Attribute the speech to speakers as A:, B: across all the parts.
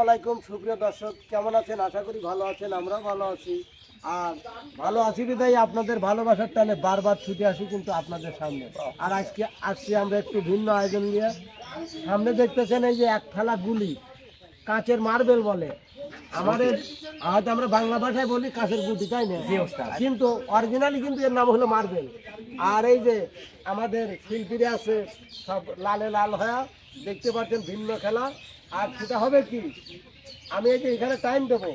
A: আলাইকুম সুপ্রিয় দর্শক, কেমন আছেন? আশা করি ভালো আছেন। আমরা ভালো আছি। আর ভালো আছি বিদায় আপনাদের ভালোবাসার টানে বারবার ছুটে আসি কিন্তু আপনাদের সামনে। আর আজকে আসছি আমরা একটু ভিন্ন আয়োজন নিয়ে। সামনে দেখতেছেন এই যে এক থালা গুলি, কাঁচের মার্বেল বলে আমাদের, হয়তো আমরা বাংলা ভাষায় বলি কাঁচের গুটি, তাই না? কিন্তু অরিজিনালি কিন্তু এর নাম হলো মার্বেল। আর এই যে আমাদের শিল্পীরা আছে সব লালে লাল হয়ে, দেখতে পাচ্ছেন ভিন্ন খেলা। আর সেটা হবে কি, আমি এই যে এখানে টাইম দেবো,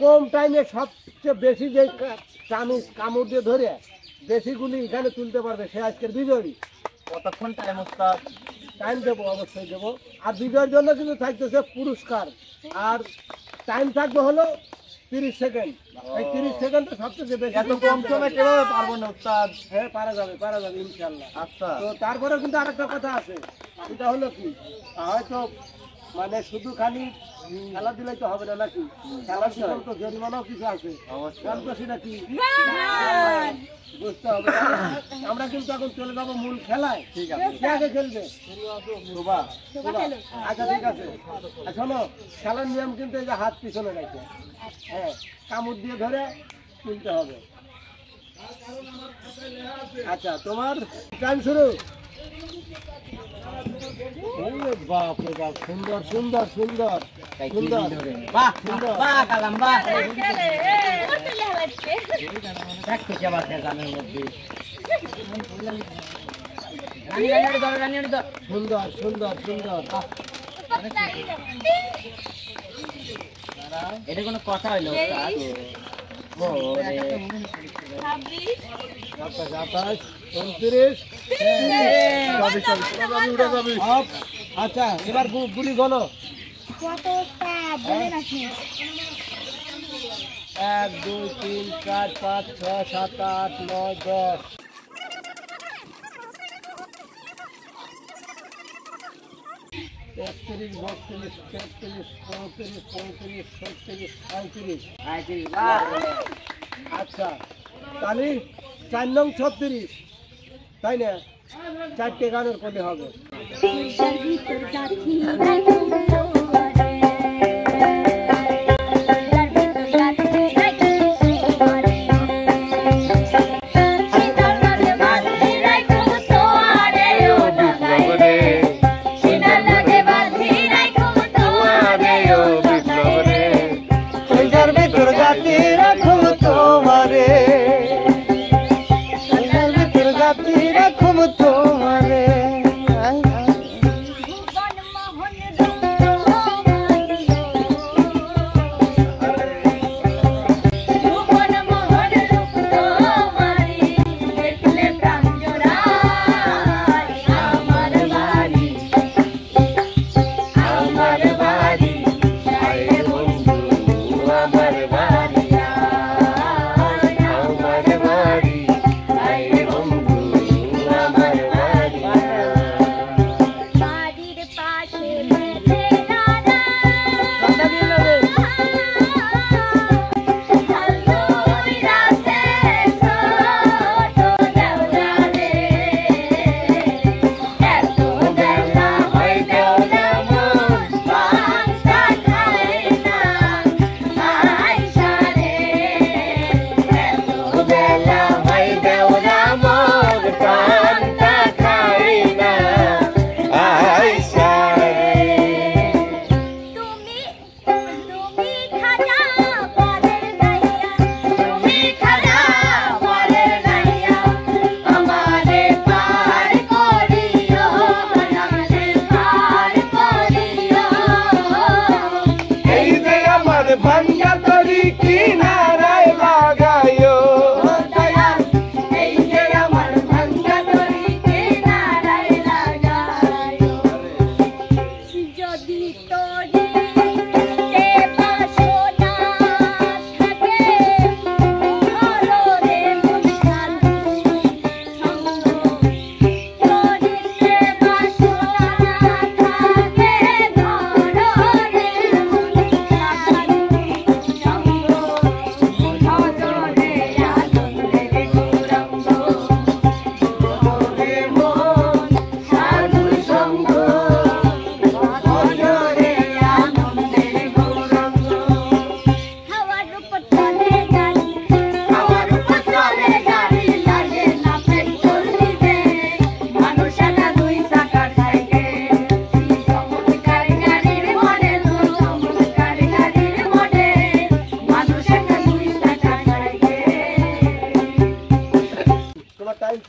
A: কম টাইমে সবচেয়ে বেশি যে চামিচ কামড় দিয়ে ধরে বেশিগুলি এখানে তুলতে পারবে সে আজকের বিজয়ী।
B: কতক্ষণ টাইম ওস্তাদ?
A: টাইম দেবো, অবশ্যই দেবো। আর বিজয়ের জন্য কিন্তু থাকতেছে পুরস্কার। আর টাইম থাকবে হলো 30 সেকেন্ড। এই 30 সেকেন্ডে সবচেয়ে বেশি।
B: এত কম সময় কিভাবে পারবো না ওস্তাদ?
A: হ্যাঁ, পারা যাবে ইনশাল্লাহ।
B: আচ্ছা,
A: তো তারপরে কিন্তু আরেকটা কথা আছে, সেটা হলো কি, হয়তো মানে শুধু খালি খেলা দিলেই তো হবে না নাকি? খেলার জন্য তো জরিমানাও কিছু আছে, সেটা কি বুঝতে হবে। আমরা কিন্তু এখন চলে যাবো মূল খেলায়।
B: ঠিক আছে।
A: কে আগে খেলবে? আচ্ছা, ঠিক আছে। শোনো, খেলার নিয়ম কিন্তু এই যে হাত পিছনে রাখে, হ্যাঁ, কামড় দিয়ে ধরে তুলতে হবে। আচ্ছা, তোমার টাইম শুরু। বাপ রে বাপ, সুন্দর সুন্দর সুন্দর সুন্দর,
B: বাহ
A: সুন্দর।
B: বাহ কালাম বাহ। দেখতে কেমন গানের মধ্যে
A: সুন্দর সুন্দর সুন্দর।
B: এটা কোনো কথা হইলো ওস্তাদ?
A: 27, 29, 24। আচ্ছা, এবার গুলি গলো। 1, 2, 3, 4, 5, 6, 7, 8, 9, 10। 31, 32, 33, 34, 35, 36, 37। আচ্ছা, তাহলে 4 নং 36, তাই না? 4টে গানের করলে হবে।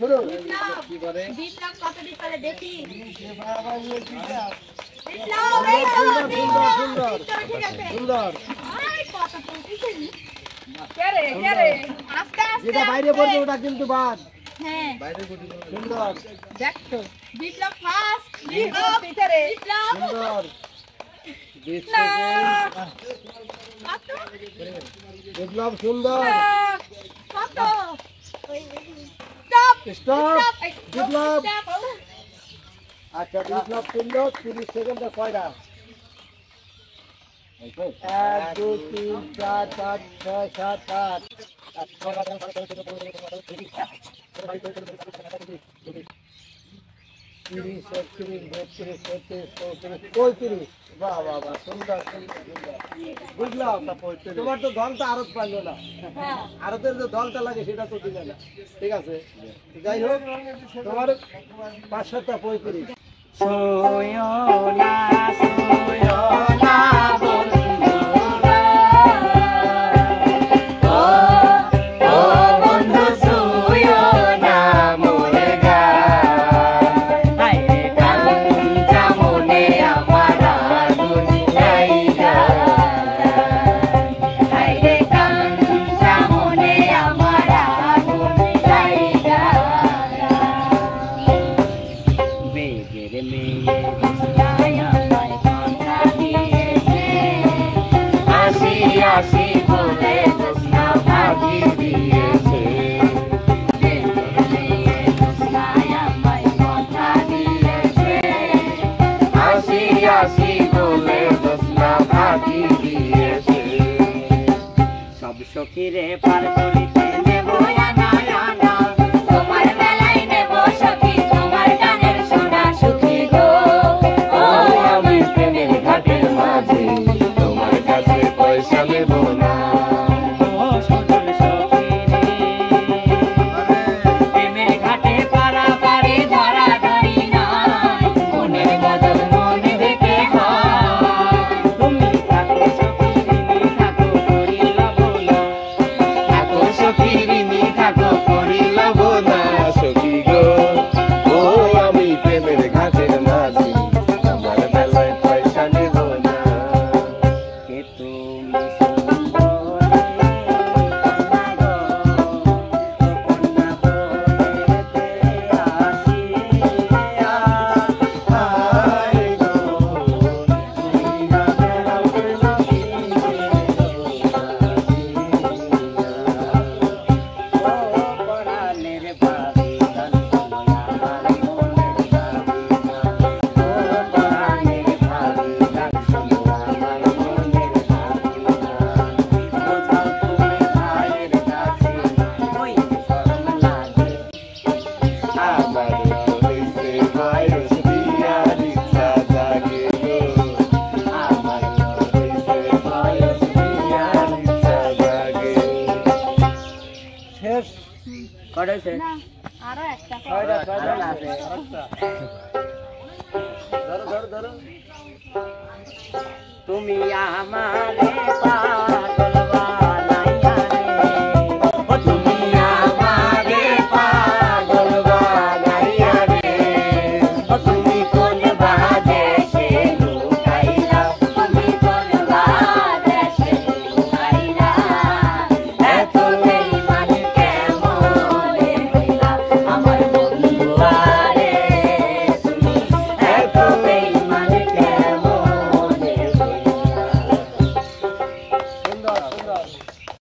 A: শুনুন
B: কি করে
C: বিপ্লব কত দিন পরে দেখি
A: সুন্দর
C: বিপ্লব এই তো
A: সুন্দর সুন্দর
C: ঠিক আছে
A: সুন্দর
C: আই কত ফুটিছেন কে রে আস্তে আস্তে
A: যেটা বাইরে পড়বে ওটা কিন্তু বাদ
C: হ্যাঁ
B: বাইরে গুটি
A: সুন্দর
C: দেখ তো বিপ্লব ফার্স্ট বিপ্লব ভিতরে বিপ্লব
A: সুন্দর
C: না কত
A: বিপ্লব সুন্দর
C: কত স্টপ
A: স্টপ বিপ্লব আচ্ছা বিপ্লব তুললো 30 সেকেন্ডে কয়টা 1 2 3 4 5 6 7 8 বাহ বাহ বাহ সুন্দর সুন্দর বুঝলাম তোমার তো দলটা আরত পাইলো না আরতের যে দলটা লাগে সেটা তো দিলে না ঠিক আছে যাই হোক তোমার 5-7টা 35
B: সব সখীরে পার করিতে নেব আনা আনা
C: তোমার বেলায় নেব সখী তোমার গানের সোনা সুখী গো
D: ও আমি প্রেমের ঘাটের মাঝে তোমার কাছে পয়সা নেব না
B: ও সুদূর সখীরে প্রেমের ঘাটে পারাপারে ধরা ধরি নাই মনের গজল মনে দেখে হয় তুমি থাকো সখীরে থাকো করিল বলা
D: থাকো সখী ঋণী থাকো করিল না সখী গো ও আমি প্রেমের ঘাটের মাঝে তোমার বেলায় পয়সা নেব না
B: কে তুমি সুন্দরী কন্যা গো কন্যা বলেতে আসিয়া
D: হায় গো তুমি গানের
B: ও পরাণের ভাবি গান শুনো আমার মনের ভাবি ও পরাণের ভাবি গান শুনো আমার মনের ভাবি বোঝাও তুমি ভাইয়ের কাছে ওই শরম লাগে
D: আমার হইছে বয়স বিয়ার ইচ্ছা জাগে গো
B: আমার
D: হইছে বয়স বিয়ার ইচ্ছা জাগে
A: শেষ
B: করেছে
C: না আরো একটা
A: ছয়টা
B: আরো আছে।
A: ধরো ধরো ধরো
B: তুমি আমারে পা